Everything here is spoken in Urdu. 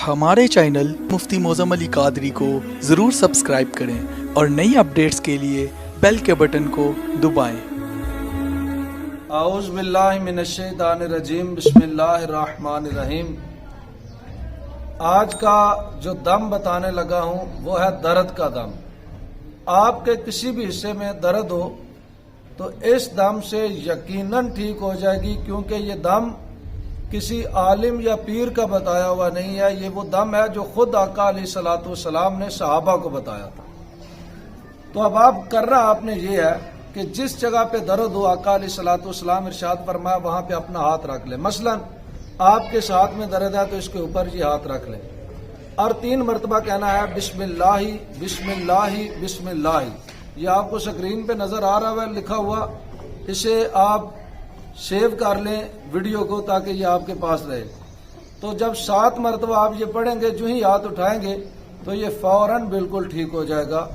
ہمارے چینل مفتی معظم علی قادری کو ضرور سبسکرائب کریں اور نئی اپڈیٹس کے لیے بیل کے بٹن کو دبائیں۔ اعوذ باللہ من الشیطان الرجیم، بسم اللہ الرحمن الرحیم۔ آج کا جو دم بتانے لگا ہوں وہ ہے درد کا دم۔ آپ کے کسی بھی حصے میں درد ہو تو اس دم سے یقیناً ٹھیک ہو جائے گی، کیونکہ یہ دم کسی عالم یا پیر کا بتایا ہوا نہیں ہے، یہ وہ دم ہے جو خود آقا علیہ الصلوۃ والسلام نے صحابہ کو بتایا تھا۔ تو اب آپ کرنا آپ نے یہ ہے کہ جس جگہ پہ درد ہو، آقا علیہ الصلوۃ والسلام ارشاد فرمایا وہاں پہ اپنا ہاتھ رکھ لیں۔ مثلا آپ کے ہاتھ میں درد ہے تو اس کے اوپر یہ ہاتھ رکھ لیں اور 3 مرتبہ کہنا ہے بسم اللہ بسم اللہ بسم اللہ۔ یہ آپ کو سکرین پہ نظر آ رہا ہے لکھا ہوا، اسے آپ سیو کر لیں ویڈیو کو تاکہ یہ آپ کے پاس رہے۔ تو جب 7 مرتبہ آپ یہ پڑھیں گے، جو ہی ہاتھ اٹھائیں گے تو یہ فوراً بالکل ٹھیک ہو جائے گا۔